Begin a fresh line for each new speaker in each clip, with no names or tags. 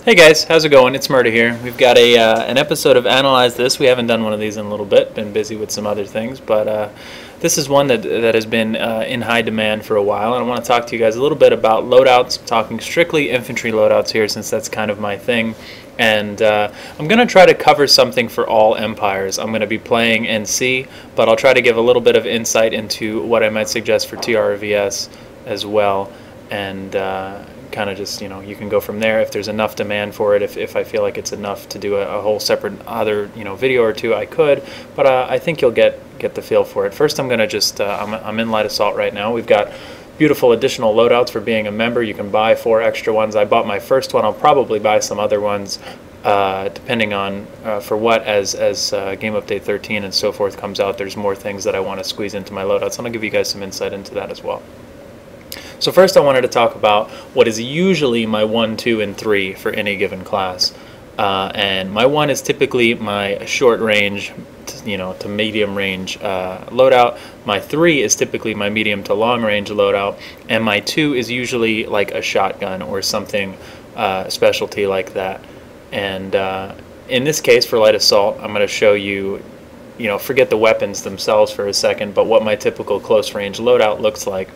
Hey guys, how's it going? ItZMuRdA here. We've got an episode of Analyze This. We haven't done one of these in a little bit, been busy with some other things, but this is one that has been in high demand for a while, and I want to talk to you guys a little bit about loadouts. I'm talking strictly infantry loadouts here since that's kind of my thing, and I'm going to try to cover something for all empires. I'm going to be playing NC, but I'll try to give a little bit of insight into what I might suggest for TRVS as well, and kind of just, you can go from there if there's enough demand for it. If I feel like it's enough to do a whole separate other video or two, I could, but I think you'll get the feel for it. First, I'm gonna just I'm in Light Assault right now. We've got beautiful additional loadouts for being a member. You can buy 4 extra ones. I bought my first one. I'll probably buy some other ones depending on for what as game update 13 and so forth comes out. There's more things that I want to squeeze into my loadouts, and I'll give you guys some insight into that as well. So first I wanted to talk about what is usually my 1, 2, and 3 for any given class. And my 1 is typically my short range, to medium range loadout. My 3 is typically my medium to long range loadout. And my 2 is usually like a shotgun or something specialty like that. And in this case, for Light Assault, I'm going to show you, forget the weapons themselves for a second, but what my typical close range loadout looks like.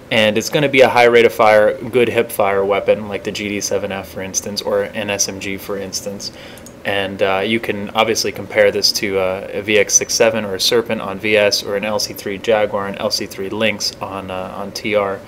And it's going to be a high rate of fire, good hip fire weapon like the GD7F, for instance, or an SMG, for instance. And you can obviously compare this to a VX67 or a Serpent on VS, or an LC3 Jaguar and LC3 Lynx on TR.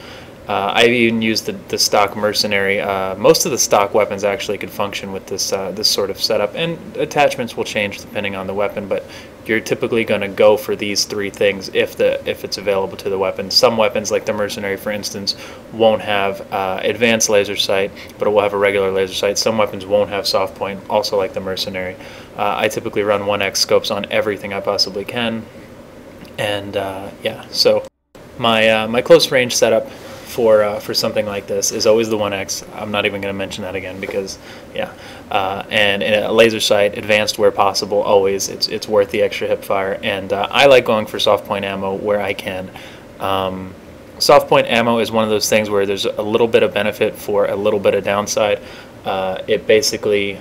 I've even used the stock mercenary. Most of the stock weapons actually could function with this sort of setup, and attachments will change depending on the weapon, but you're typically going to go for these 3 things if it's available to the weapon. Some weapons, like the mercenary for instance, won't have advanced laser sight, but it will have a regular laser sight. Some weapons won't have soft point, also like the mercenary. I typically run 1x scopes on everything I possibly can, and yeah, so my close range setup for something like this is always the 1x. I'm not even going to mention that again because, yeah. And in a laser sight, advanced where possible, always. It's worth the extra hip fire. And I like going for soft point ammo where I can. Soft point ammo is one of those things where there's a little bit of benefit for a little bit of downside. It basically,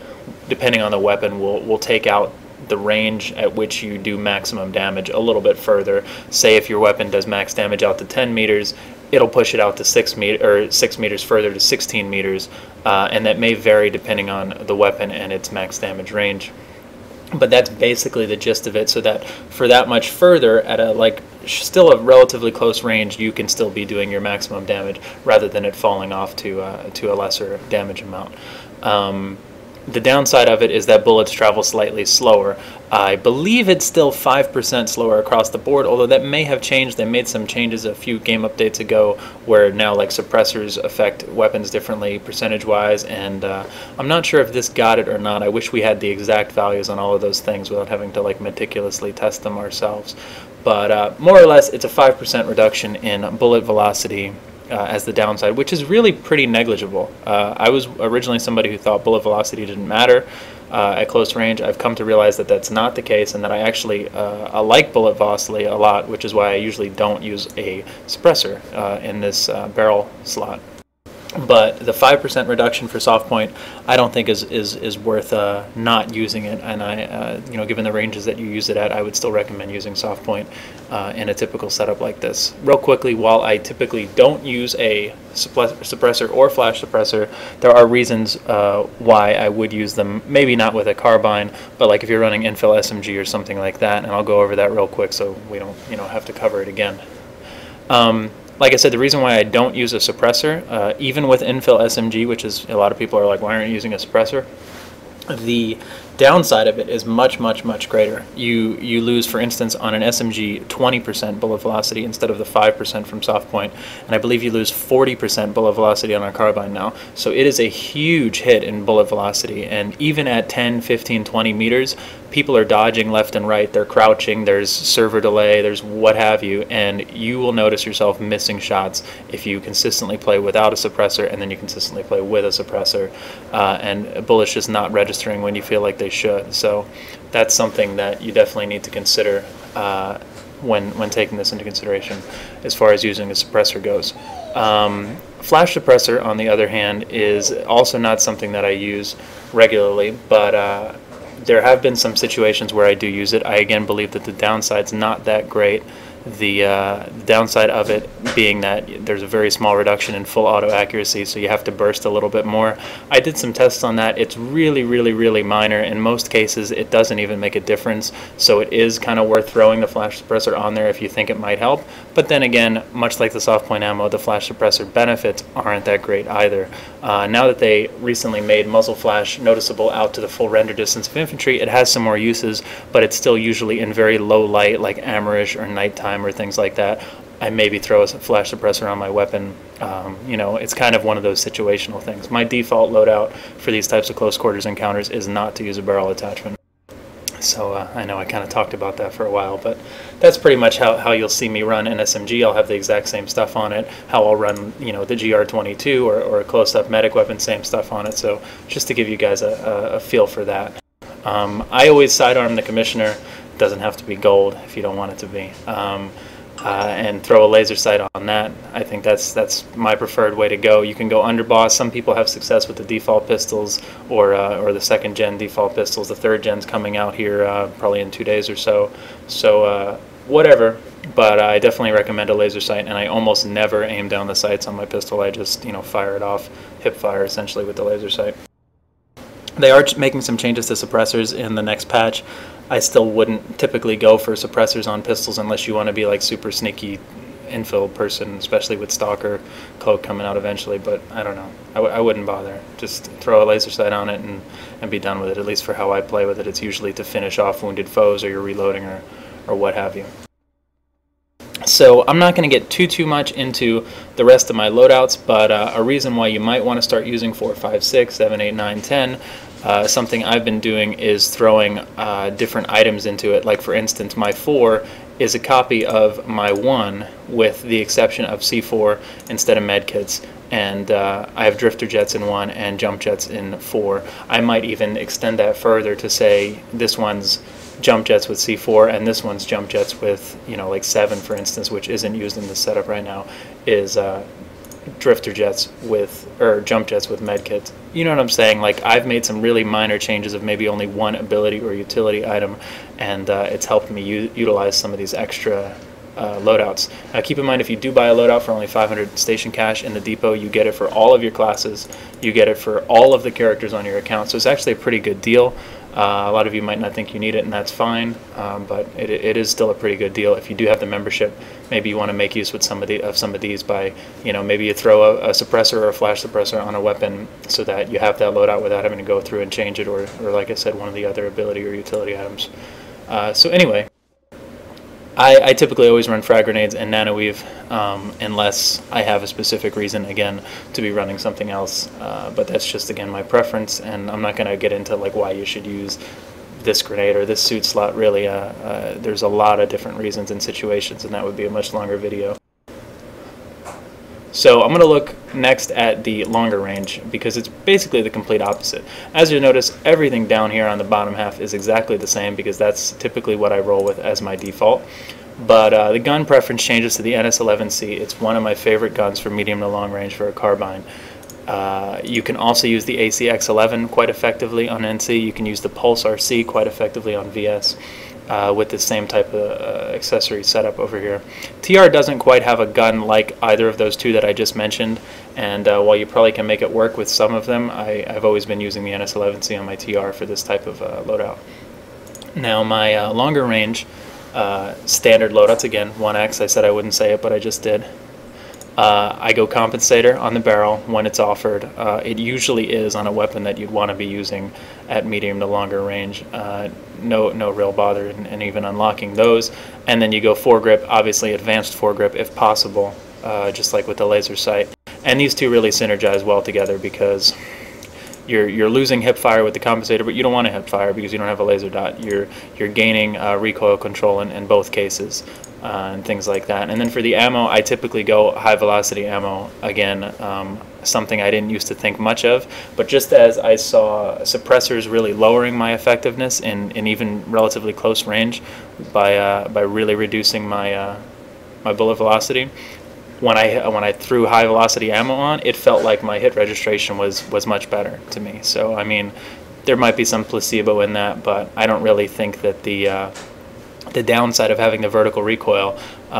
depending on the weapon, will take out the range at which you do maximum damage a little bit further. Say if your weapon does max damage out to 10 meters, it'll push it out to 6 meters further to 16 meters, and that may vary depending on the weapon and its max damage range. But that's basically the gist of it, so that for that much further, at still a relatively close range, you can still be doing your maximum damage rather than it falling off to a lesser damage amount. The downside of it is that bullets travel slightly slower. I believe it's still 5% slower across the board, although that may have changed. They made some changes a few game updates ago where now suppressors affect weapons differently percentage-wise, and I'm not sure if this got it or not. I wish we had the exact values on all of those things without having to meticulously test them ourselves. But more or less, it's a 5% reduction in bullet velocity as the downside, which is really pretty negligible. I was originally somebody who thought bullet velocity didn't matter at close range. I've come to realize that that's not the case, and that I actually I like bullet velocity a lot, which is why I usually don't use a suppressor in this barrel slot. But the 5% reduction for soft point, I don't think is worth not using it. And I, given the ranges that you use it at, I would still recommend using soft point in a typical setup like this. Real quickly, while I typically don't use a suppressor or flash suppressor, there are reasons why I would use them. Maybe not with a carbine, but if you're running Infil SMG or something like that. And I'll go over that real quick so we don't have to cover it again. Like I said, the reason why I don't use a suppressor, even with Infil SMG, which is a lot of people are like, why aren't you using a suppressor? The downside of it is much, much, much greater. You lose, for instance, on an SMG 20% bullet velocity instead of the 5% from soft point, and I believe you lose 40% bullet velocity on a carbine now. So it is a huge hit in bullet velocity, and even at 10, 15, 20 meters, people are dodging left and right, they're crouching, there's server delay, there's what have you, and you will notice yourself missing shots if you consistently play without a suppressor and then you consistently play with a suppressor, and bullets just not registering when you feel like they should. So that's something that you definitely need to consider when taking this into consideration as far as using a suppressor goes. Flash suppressor, on the other hand, is also not something that I use regularly, but there have been some situations where I do use it. I again believe that the downside's not that great. The downside of it being that there's a very small reduction in full auto accuracy, so you have to burst a little bit more. I did some tests on that. It's really, really, really minor. In most cases, it doesn't even make a difference, so it is kind of worth throwing the flash suppressor on there if you think it might help. But then again, much like the soft point ammo, the flash suppressor benefits aren't that great either. Now that they recently made muzzle flash noticeable out to the full render distance of infantry, it has some more uses, but it's still usually in very low light, like amorish or nighttime or things like that. I maybe throw a flash suppressor on my weapon. You know, it's kind of one of those situational things. My default loadout for these types of close quarters encounters is not to use a barrel attachment. So I know I kind of talked about that for a while, but that's pretty much how you'll see me run an SMG. I'll have the exact same stuff on it. How I'll run, you know, the GR22 or a close-up medic weapon, same stuff on it. So just to give you guys a feel for that. I always sidearm the commissioner. It doesn't have to be gold if you don't want it to be. And throw a laser sight on that. I think that's my preferred way to go. You can go underboss. Some people have success with the default pistols or the second gen default pistols. The third gen's coming out here probably in 2 days or so. So whatever. But I definitely recommend a laser sight, and I almost never aim down the sights on my pistol. I just, you know, fire it off, hip fire essentially with the laser sight. They are making some changes to suppressors in the next patch. I still wouldn't typically go for suppressors on pistols unless you want to be like super sneaky infill person, especially with Stalker Cloak coming out eventually, but I don't know. I wouldn't bother. Just throw a laser sight on it and be done with it, at least for how I play with it. It's usually to finish off wounded foes or you're reloading or what have you. So I'm not going to get too much into the rest of my loadouts, but a reason why you might want to start using 4, 5, 6, 7, 8, 9, 10, something I've been doing is throwing different items into it. Like for instance, my 4 is a copy of my 1 with the exception of C4 instead of medkits. And I have drifter jets in 1 and jump jets in 4. I might even extend that further to say this one's jump jets with C4 and this one's jump jets with, you know, like 7 for instance, which isn't used in this setup right now, is drifter jets with, or jump jets with medkits. You know what I'm saying? Like, I've made some really minor changes of maybe only one ability or utility item, and it's helped me utilize some of these extra loadouts. Now keep in mind, if you do buy a loadout for only 500 station cash in the depot, you get it for all of your classes, you get it for all of the characters on your account, so it's actually a pretty good deal. A lot of you might not think you need it, and that's fine, but it is still a pretty good deal. If you do have the membership, maybe you want to make use with some of these by, you know, maybe you throw a suppressor or a flash suppressor on a weapon so that you have that loadout without having to go through and change it, or like I said, one of the other ability or utility items. So anyway, I typically always run frag grenades and nanoweave unless I have a specific reason, again, to be running something else. But that's just, again, my preference, and I'm not going to get into like why you should use this grenade or this suit slot. Really, there's a lot of different reasons and situations, and that would be a much longer video. So I'm going to look next at the longer range, because it's basically the complete opposite. As you'll notice, everything down here on the bottom half is exactly the same, because that's typically what I roll with as my default. But the gun preference changes to the NS11C. It's one of my favorite guns for medium to long range for a carbine. You can also use the ACX11 quite effectively on NC. You can use the Pulse RC quite effectively on VS. With the same type of accessory setup over here. TR doesn't quite have a gun like either of those two that I just mentioned, and while you probably can make it work with some of them, I've always been using the NS11C on my TR for this type of loadout. Now my longer range standard loadouts, again, 1X, I said I wouldn't say it, but I just did. I go compensator on the barrel when it's offered. It usually is on a weapon that you'd want to be using at medium to longer range. No real bother in even unlocking those. And then you go foregrip, obviously advanced foregrip if possible, just like with the laser sight. And these two really synergize well together, because you're losing hip fire with the compensator, but you don't want to hip fire because you don't have a laser dot. You're gaining recoil control in both cases. And things like that. And then for the ammo, I typically go high velocity ammo, again, something I didn't used to think much of, but just as I saw suppressors really lowering my effectiveness in even relatively close range by really reducing my my bullet velocity, when I threw high velocity ammo on, it felt like my hit registration was much better to me. So I mean, there might be some placebo in that, but I don't really think that the downside of having the vertical recoil,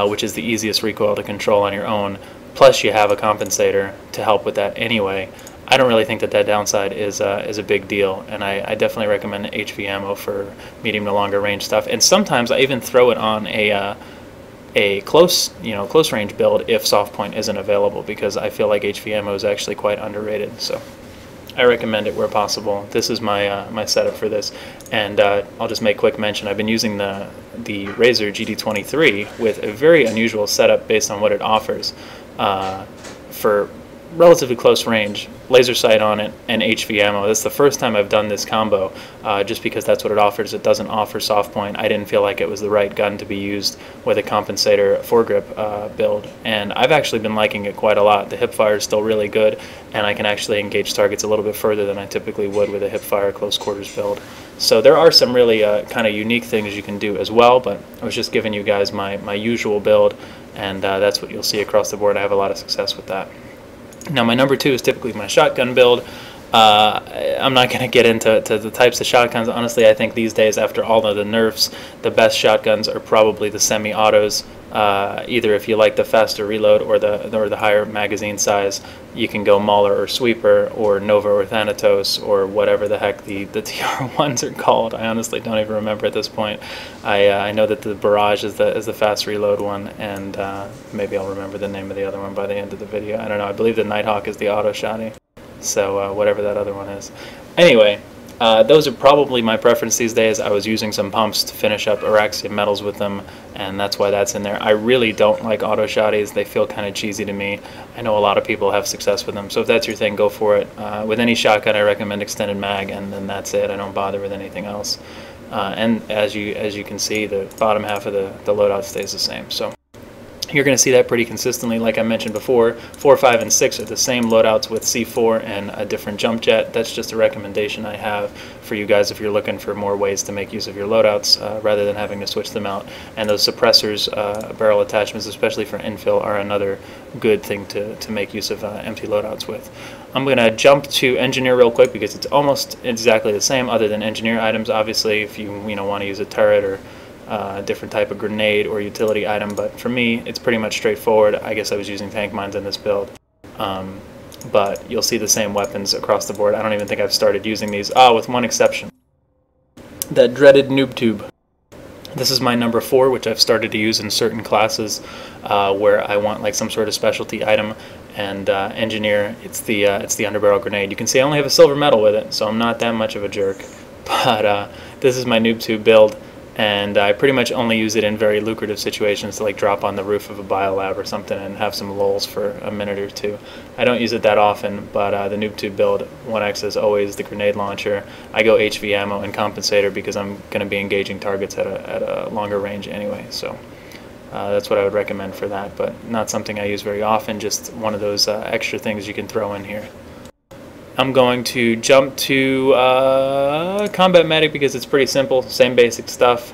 which is the easiest recoil to control on your own, plus you have a compensator to help with that anyway, I don't really think that downside is a big deal, and I definitely recommend HV ammo for medium to longer range stuff. And sometimes I even throw it on a close range build if soft point isn't available, because I feel like HV ammo is actually quite underrated. So I recommend it where possible. This is my setup for this, and I'll just make quick mention. I've been using the Razor GD23 with a very unusual setup based on what it offers for relatively close range, laser sight on it, and HV ammo. This is the first time I've done this combo, just because that's what it offers. It doesn't offer soft point. I didn't feel like it was the right gun to be used with a compensator foregrip build, and I've actually been liking it quite a lot. The hip fire is still really good, and I can actually engage targets a little bit further than I typically would with a hip fire close quarters build. So there are some really kind of unique things you can do as well, but I was just giving you guys my usual build, and that's what you'll see across the board. I have a lot of success with that. Now my number 2 is typically my shotgun build. I'm not going to get into the types of shotguns. Honestly, I think these days, after all of the nerfs, the best shotguns are probably the semi-autos. Either if you like the faster reload or the higher magazine size, you can go Mauler or Sweeper or Nova or Thanatos or whatever the heck the TR1s are called. I honestly don't even remember at this point. I know that the Barrage is the fast reload one, and maybe I'll remember the name of the other one by the end of the video. I don't know. I believe the Nighthawk is the auto shotty. So whatever that other one is. Anyway, those are probably my preference these days. I was using some pumps to finish up Araxium metals with them, and that's why that's in there. I really don't like auto shotties. They feel kind of cheesy to me. I know a lot of people have success with them, so if that's your thing, go for it. With any shotgun, I recommend extended mag, and then that's it. I don't bother with anything else. And as you can see, the bottom half of the loadout stays the same. So you're going to see that pretty consistently. Like I mentioned before, 4, 5, and 6 are the same loadouts with C4 and a different jump jet. That's just a recommendation I have for you guys if you're looking for more ways to make use of your loadouts rather than having to switch them out. And those suppressors, barrel attachments, especially for infill, are another good thing to make use of empty loadouts with. I'm going to jump to engineer real quick because it's almost exactly the same, other than engineer items. Obviously, if you want to use a turret or different type of grenade or utility item, but for me it's pretty much straightforward. I guess I was using tank mines in this build, but you'll see the same weapons across the board. I don't even think I've started using these, with one exception, that dreaded noob tube. This is my number 4, which I've started to use in certain classes where I want like some sort of specialty item, and engineer, it's the underbarrel grenade. You can see I only have a silver medal with it, so I'm not that much of a jerk, but this is my noob tube build. And I pretty much only use it in very lucrative situations to like drop on the roof of a biolab or something and have some lulls for a minute or two. I don't use it that often, but the noob tube build, 1X is always the grenade launcher. I go HV ammo and compensator because I'm going to be engaging targets at a longer range anyway. So that's what I would recommend for that, but not something I use very often, just one of those extra things you can throw in here. I'm going to jump to Combat Medic because it's pretty simple, same basic stuff.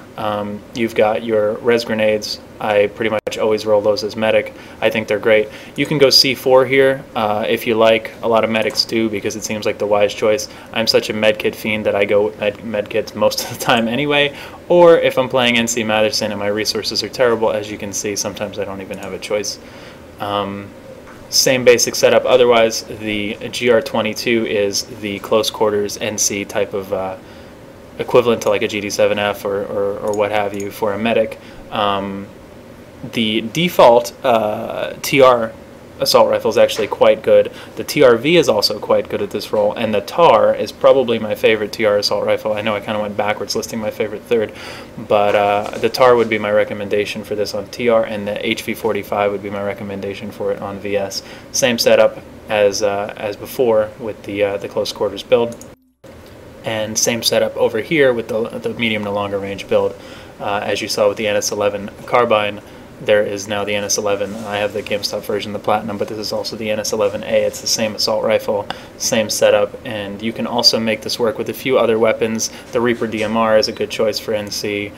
You've got your res grenades. I pretty much always roll those as medic. I think they're great. You can go C4 here if you like. A lot of medics do because it seems like the wise choice. I'm such a medkit fiend that I go with medkits most of the time anyway. Or if I'm playing NC Matherson and my resources are terrible, as you can see, sometimes I don't even have a choice. Same basic setup. Otherwise, the GR22 is the close quarters NC type of equivalent to like a GD7F or what have you for a medic. The default TR assault rifle is actually quite good. The TRV is also quite good at this role, and the TAR is probably my favorite TR assault rifle. I know I kind of went backwards listing my favorite third, but the TAR would be my recommendation for this on TR, and the HV45 would be my recommendation for it on VS. Same setup as before with the close quarters build, and same setup over here with the medium to longer range build. As you saw with the NS11 carbine, there is now the NS11. I have the GameStop version, the Platinum, but this is also the NS11A. It's the same assault rifle, same setup, and you can also make this work with a few other weapons. The Reaper DMR is a good choice for NC.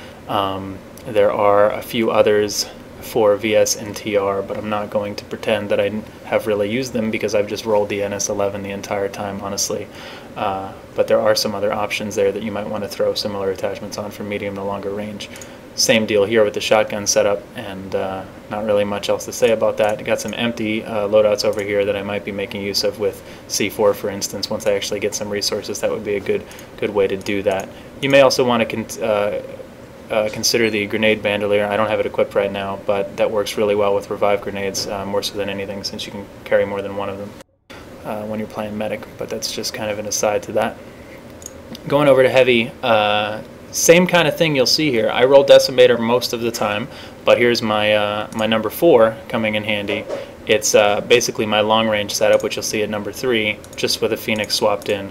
There are a few others for VS and TR, but I'm not going to pretend that I have really used them because I've just rolled the NS11 the entire time, honestly. But there are some other options there that you might want to throw similar attachments on for medium to longer range. Same deal here with the shotgun setup, and not really much else to say about that. Got some empty loadouts over here that I might be making use of with C4, for instance. Once I actually get some resources, that would be a good way to do that. You may also want to consider the grenade bandolier. I don't have it equipped right now, but that works really well with revive grenades, more so than anything, since you can carry more than one of them when you're playing medic. But that's just kind of an aside to that. Going over to heavy, same kind of thing you'll see here. I roll Decimator most of the time, but here's my my number 4 coming in handy. It's basically my long range setup, which you'll see at number 3, just with a Phoenix swapped in.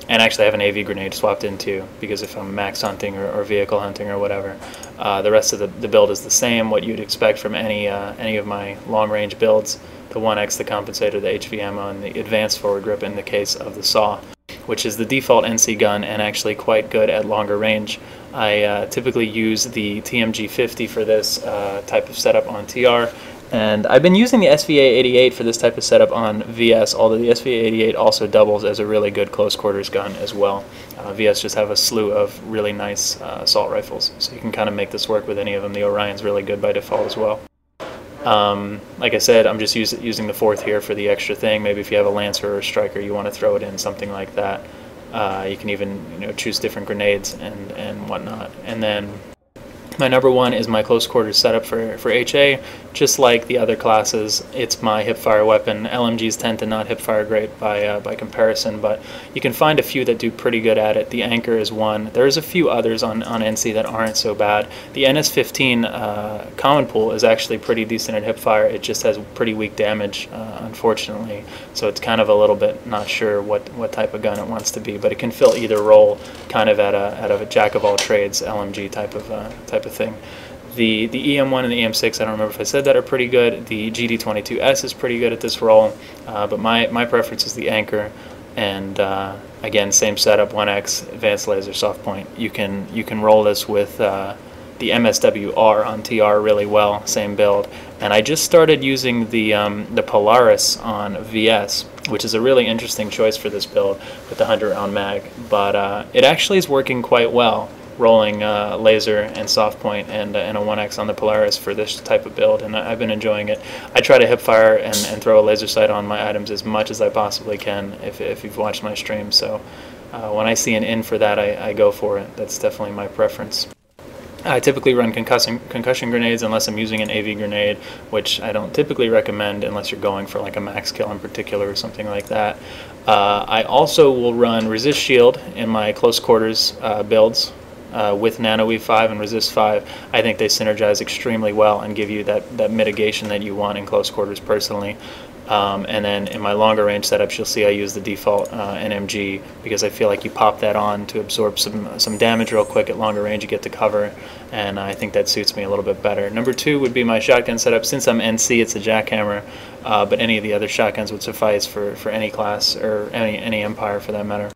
And actually I have an AV grenade swapped in too, because if I'm max hunting or vehicle hunting or whatever. The rest of the build is the same, what you'd expect from any of my long range builds. The 1X, the compensator, the HV ammo, and the advanced forward grip in the case of the SAW, which is the default NC gun and actually quite good at longer range. I typically use the TMG 50 for this type of setup on TR, and I've been using the SVA-88 for this type of setup on VS, although the SVA-88 also doubles as a really good close quarters gun as well. VS just have a slew of really nice assault rifles, so you can kind of make this work with any of them. The Orion's really good by default as well. Like I said, I'm just using the 4th here for the extra thing. Maybe if you have a Lancer or a Striker, you want to throw it in, something like that. You can even choose different grenades and whatnot. And then my number 1 is my close quarters setup for HA. Just like the other classes, it's my hipfire weapon. LMGs tend to not hipfire great by comparison, but you can find a few that do pretty good at it. The Anchor is one. There's a few others on NC that aren't so bad. The NS15 common pool is actually pretty decent at hipfire. It just has pretty weak damage, unfortunately. So it's kind of a little bit not sure what type of gun it wants to be, but it can fill either role, kind of at a jack of all trades LMG type of thing. The EM1 and the EM6, I don't remember if I said that, are pretty good. The GD22S is pretty good at this role, but my preference is the Anchor. And again, same setup, 1X, advanced laser, soft point. You can roll this with the MSWR on TR really well, same build. And I just started using the Polaris on VS, which is a really interesting choice for this build with the 100-round mag. But it actually is working quite well, rolling laser and soft point and a 1X on the Polaris for this type of build, and I've been enjoying it. I try to hipfire and throw a laser sight on my items as much as I possibly can if you've watched my stream, so when I see an in for that, I go for it. That's definitely my preference. I typically run concussion grenades unless I'm using an AV grenade, which I don't typically recommend unless you're going for like a max kill in particular or something like that. I also will run resist shield in my close quarters builds. With Nano E5 and Resist 5, I think they synergize extremely well and give you that mitigation that you want in close quarters personally. And then in my longer range setups, you'll see I use the default NMG because I feel like you pop that on to absorb some damage real quick at longer range. You get to cover, and I think that suits me a little bit better. Number 2 would be my shotgun setup. Since I'm NC, it's a jackhammer, but any of the other shotguns would suffice for any class or any empire for that matter.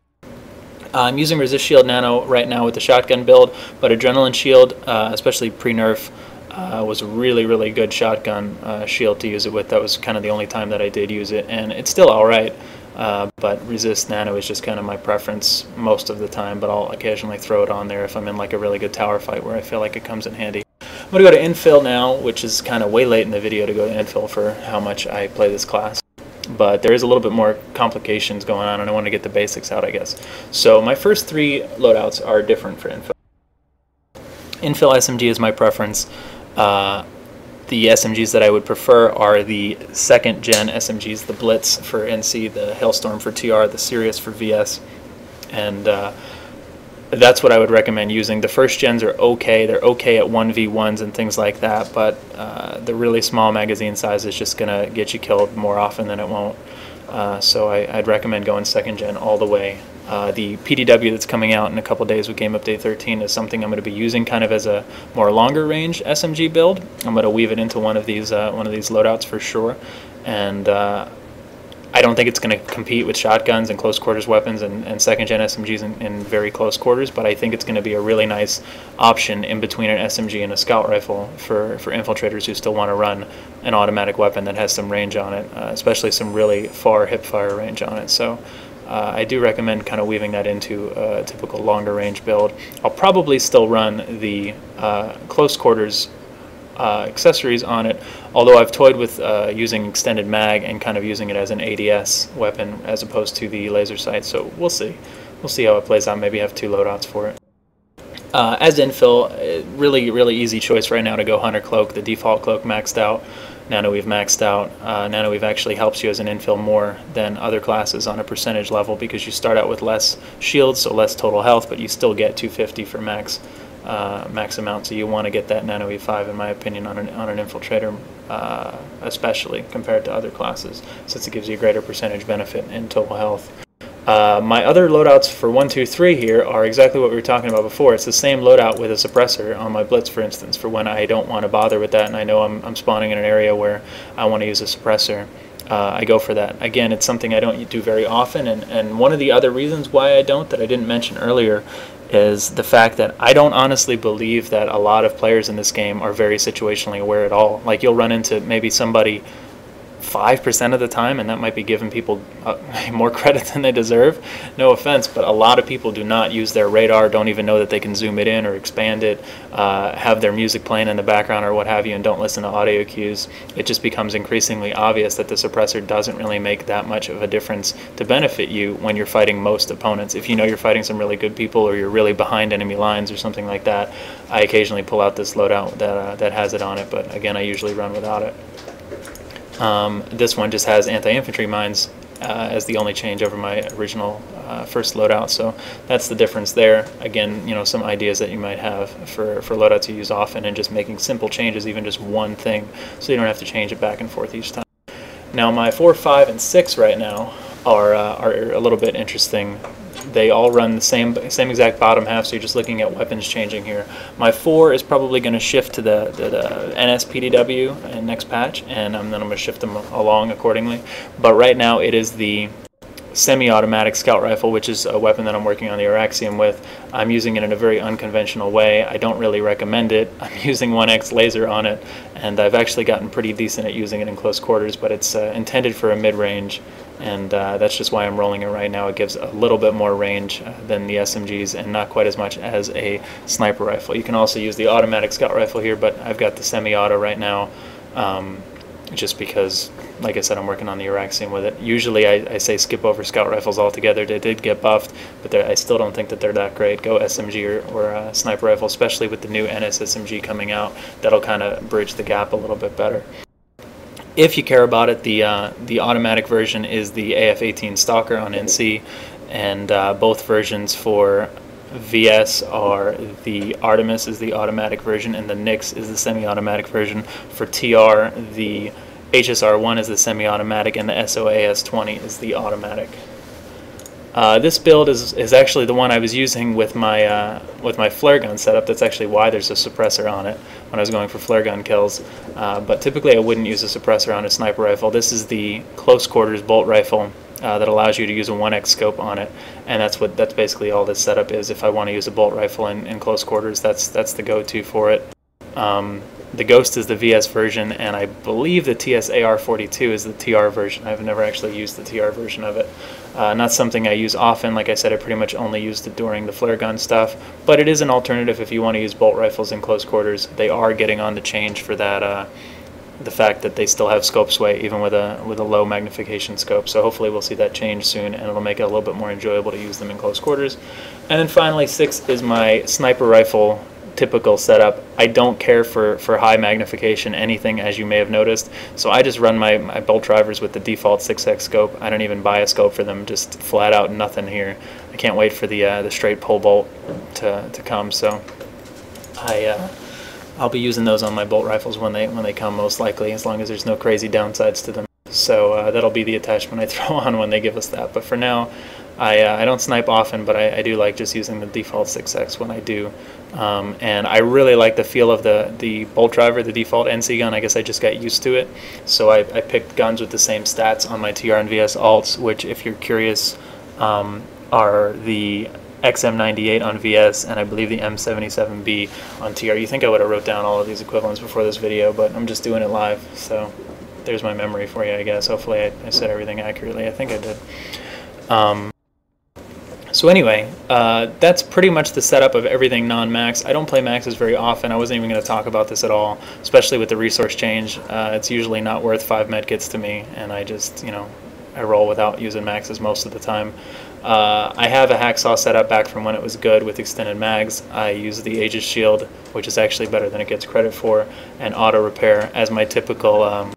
I'm using Resist Shield Nano right now with the shotgun build, but Adrenaline Shield, especially pre-nerf, was a really good shotgun shield to use it with. That was kind of the only time that I did use it, and it's still alright, but Resist Nano is just kind of my preference most of the time, but I'll occasionally throw it on there if I'm in like a really good tower fight where I feel like it comes in handy. I'm going to go to Infill now, which is kind of way late in the video to go to Infill for how much I play this class. But there is a little bit more complications going on, and I want to get the basics out, I guess. So my first 3 loadouts are different for Infill. Infill SMG is my preference. The SMGs that I would prefer are the 2nd gen SMGs, the Blitz for NC, the Hailstorm for TR, the Sirius for VS, and that's what I would recommend using. The 1st gens are okay. They're okay at 1v1s and things like that, but the really small magazine size is just going to get you killed more often than it won't. So I'd recommend going 2nd gen all the way. The PDW that's coming out in a couple days with Game Update 13 is something I'm going to be using kind of as a more longer range SMG build. I'm going to weave it into one of these loadouts for sure. And I don't think it's going to compete with shotguns and close quarters weapons and second-gen SMGs in very close quarters, but I think it's going to be a really nice option in between an SMG and a scout rifle for infiltrators who still want to run an automatic weapon that has some range on it, especially some really far hip-fire range on it. So I do recommend kind of weaving that into a typical longer range build. I'll probably still run the close quarters accessories on it, although I've toyed with using extended mag and kind of using it as an ADS weapon as opposed to the laser sight, so we'll see how it plays out. Maybe have 2 loadouts for it. As infill, really easy choice right now to go Hunter Cloak. The default cloak maxed out, Nano Weave maxed out. Nano Weave actually helps you as an infill more than other classes on a percentage level because you start out with less shields, so less total health, but you still get 250 for max amount, so you want to get that Nano E5 in my opinion on an infiltrator, especially compared to other classes, since it gives you a greater percentage benefit in total health. My other loadouts for 1, 2, 3 here are exactly what we were talking about before. It's the same loadout with a suppressor on my Blitz, for instance, for when I don't want to bother with that and I know I'm spawning in an area where I want to use a suppressor. I go for that. Again, it's something I don't do very often, and one of the other reasons why I don't, that I didn't mention earlier, is the fact that I don't honestly believe that a lot of players in this game are very situationally aware at all. Like, you'll run into maybe somebody 5% of the time, and that might be giving people more credit than they deserve. No offense, but a lot of people do not use their radar, don't even know that they can zoom it in or expand it, have their music playing in the background or what have you, and don't listen to audio cues. It just becomes increasingly obvious that the suppressor doesn't really make that much of a difference to benefit you when you're fighting most opponents. If you know you're fighting some really good people or you're really behind enemy lines or something like that, I occasionally pull out this loadout that has it on it, but again, I usually run without it. This one just has anti-infantry mines as the only change over my original first loadout, so that's the difference there. Again, you know, some ideas that you might have for loadouts you use often, and just making simple changes, even just one thing, so you don't have to change it back and forth each time. Now my 4, 5, and 6 right now are a little bit interesting. They all run the same exact bottom half, so you're just looking at weapons changing here. My 4 is probably going to shift to the NSPDW in next patch, and then I'm going to shift them along accordingly. But right now it is the semi-automatic scout rifle, which is a weapon that I'm working on the Araxium with. I'm using it in a very unconventional way. I don't really recommend it. I'm using 1X laser on it, and I've actually gotten pretty decent at using it in close quarters, but it's intended for a mid-range, and that's just why I'm rolling it right now. It gives a little bit more range than the SMGs and not quite as much as a sniper rifle. You can also use the automatic scout rifle here, but I've got the semi-auto right now, just because, like I said, I'm working on the Araxium with it. Usually I say skip over scout rifles altogether. They did get buffed, but I still don't think that they're that great. Go SMG or sniper rifle, especially with the new NS SMG coming out. That'll kind of bridge the gap a little bit better. If you care about it, the automatic version is the AF-18 Stalker on NC, and both versions for VS are the Artemis is the automatic version, and the Nyx is the semi-automatic version. For TR, the HSR-1 is the semi-automatic, and the SOAS-20 is the automatic. This build is actually the one I was using with my flare gun setup. That's actually why there's a suppressor on it when I was going for flare gun kills. But typically I wouldn't use a suppressor on a sniper rifle. This is the close quarters bolt rifle that allows you to use a 1X scope on it, and that's basically all this setup is. If I want to use a bolt rifle in close quarters, that's the go-to for it. The Ghost is the VS version, and I believe the TSAR-42 is the TR version. I've never actually used the TR version of it. Not something I use often. Like I said, I pretty much only used it during the flare gun stuff, but it is an alternative if you want to use bolt rifles in close quarters. They are getting on the change for that, the fact that they still have scope sway even with a low magnification scope. So hopefully we'll see that change soon, and it'll make it a little bit more enjoyable to use them in close quarters. And then finally, 6 is my sniper rifle typical setup. I don't care for high magnification anything, as you may have noticed, so I just run my bolt drivers with the default 6X scope. I don't even buy a scope for them, just flat out nothing here. I can't wait for the straight pole bolt to come, so I'll be using those on my bolt rifles when they come, most likely, as long as there's no crazy downsides to them. So that'll be the attachment I throw on when they give us that. But for now, I don't snipe often, but I do like just using the default 6X when I do. And I really like the feel of the bolt driver, the default NC gun. I guess I just got used to it. So I picked guns with the same stats on my TR and VS alts, which, if you're curious, are the XM98 on VS and I believe the M77B on TR. You think I would have wrote down all of these equivalents before this video, but I'm just doing it live. So there's my memory for you, I guess. Hopefully I said everything accurately. I think I did. So anyway, that's pretty much the setup of everything non-max. I don't play maxes very often. I wasn't even going to talk about this at all, especially with the resource change. It's usually not worth 5 medkits to me, and I just, I roll without using maxes most of the time. I have a hacksaw setup back from when it was good with extended mags. I use the Aegis Shield, which is actually better than it gets credit for, and auto repair as my typical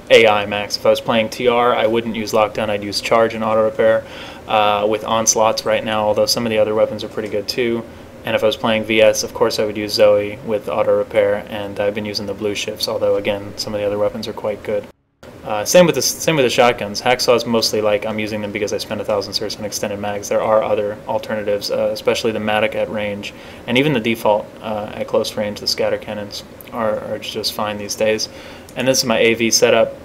AI max. If I was playing TR, I wouldn't use lockdown. I'd use charge and auto repair with onslaughts right now, although some of the other weapons are pretty good too. And if I was playing VS, of course I would use Zoe with auto repair, and I've been using the blue shifts, although again some of the other weapons are quite good. Same with the shotguns. Hacksaws mostly like I'm using them because I spend 1,000 certs on extended mags. There are other alternatives, especially the Matic at range, and even the default at close range. The scatter cannons are just fine these days. And this is my AV setup.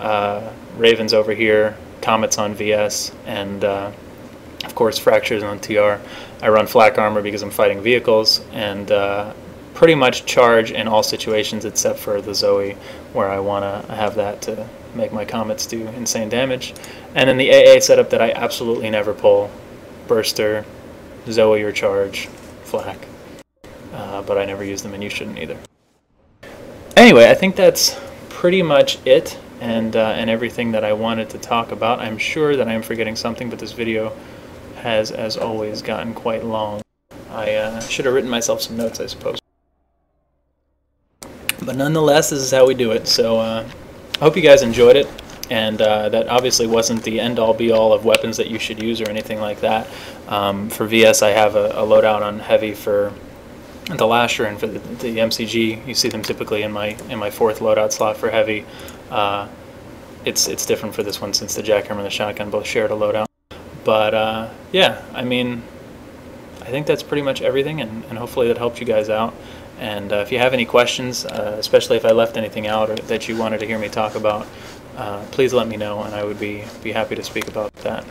Ravens over here, Comets on VS, and of course Fractures on TR. I run flak armor because I'm fighting vehicles, and pretty much charge in all situations except for the Zoe, where I want to have that to make my Comets do insane damage. And then the AA setup that I absolutely never pull: Burster, Zoe or charge, flak. But I never use them, and you shouldn't either. Anyway, I think that's pretty much it, and everything that I wanted to talk about. I'm sure that I'm forgetting something, but this video has, as always, gotten quite long. I should have written myself some notes, I suppose. But nonetheless, this is how we do it. So I hope you guys enjoyed it, and that obviously wasn't the end-all be-all of weapons that you should use or anything like that. For VS, I have a loadout on heavy for the Lasher, and for the MCG, you see them typically in my 4th loadout slot for heavy. It's different for this one since the jackhammer and the shotgun both shared a loadout. But yeah, I mean, I think that's pretty much everything, and hopefully that helped you guys out. And if you have any questions, especially if I left anything out or that you wanted to hear me talk about, please let me know, and I would be happy to speak about that.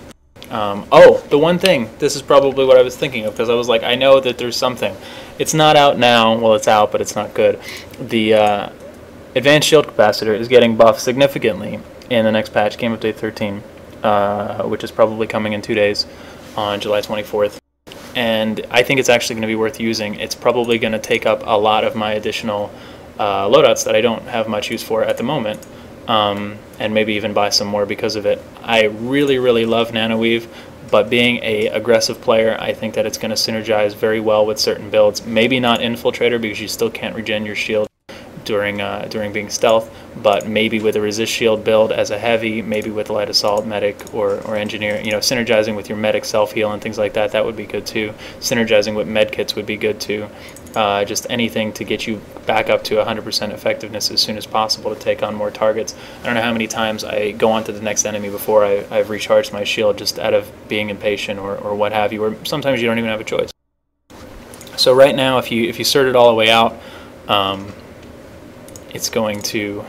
Oh, the one thing, this is probably what I was thinking of, because I was like, I know that there's something. It's not out now. Well, it's out, but it's not good. The Advanced Shield Capacitor is getting buffed significantly in the next patch, Game Update 13, which is probably coming in 2 days on July 24th. And I think it's actually going to be worth using. It's probably going to take up a lot of my additional loadouts that I don't have much use for at the moment. And maybe even buy some more because of it. I really, really love Nanoweave, but being a aggressive player, I think that it's going to synergize very well with certain builds. Maybe not Infiltrator, because you still can't regen your shield during being stealth, but maybe with a resist shield build as a heavy, maybe with light assault, medic, or engineer, synergizing with your medic self-heal and things like that, that would be good too. Synergizing with medkits would be good too. Just anything to get you back up to 100% effectiveness as soon as possible to take on more targets. I don't know how many times I go on to the next enemy before I've recharged my shield just out of being impatient or what have you, or sometimes you don't even have a choice. So right now, if you sort it all the way out, it's going to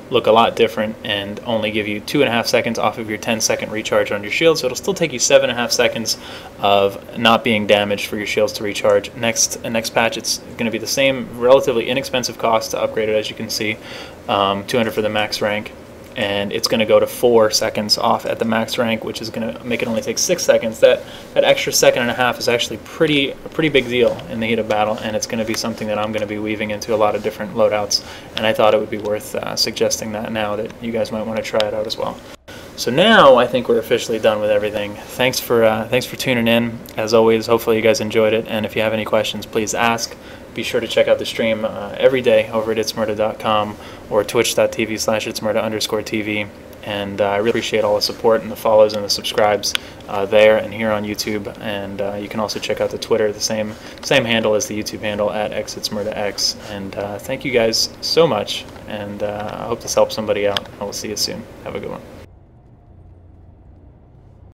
look a lot different and only give you 2.5 seconds off of your 10-second recharge on your shield, so it'll still take you 7.5 seconds of not being damaged for your shields to recharge. Next patch, it's going to be the same relatively inexpensive cost to upgrade it, as you can see, 200 for the max rank, and it's going to go to 4 seconds off at the max rank, which is going to make it only take 6 seconds. That extra 1.5 seconds is actually a pretty big deal in the heat of battle, and it's going to be something that I'm going to be weaving into a lot of different loadouts, and I thought it would be worth suggesting that now, that you guys might want to try it out as well. So now I think we're officially done with everything. Thanks for tuning in. As always, hopefully you guys enjoyed it, and if you have any questions, please ask. Be sure to check out the stream every day over at ItZMuRdA.com or twitch.tv/ItZMuRdA_TV. And I really appreciate all the support and the follows and the subscribes there and here on YouTube. And you can also check out the Twitter, the same handle as the YouTube handle at ItZMuRdA. And thank you guys so much. And I hope this helps somebody out. I will see you soon. Have a good one.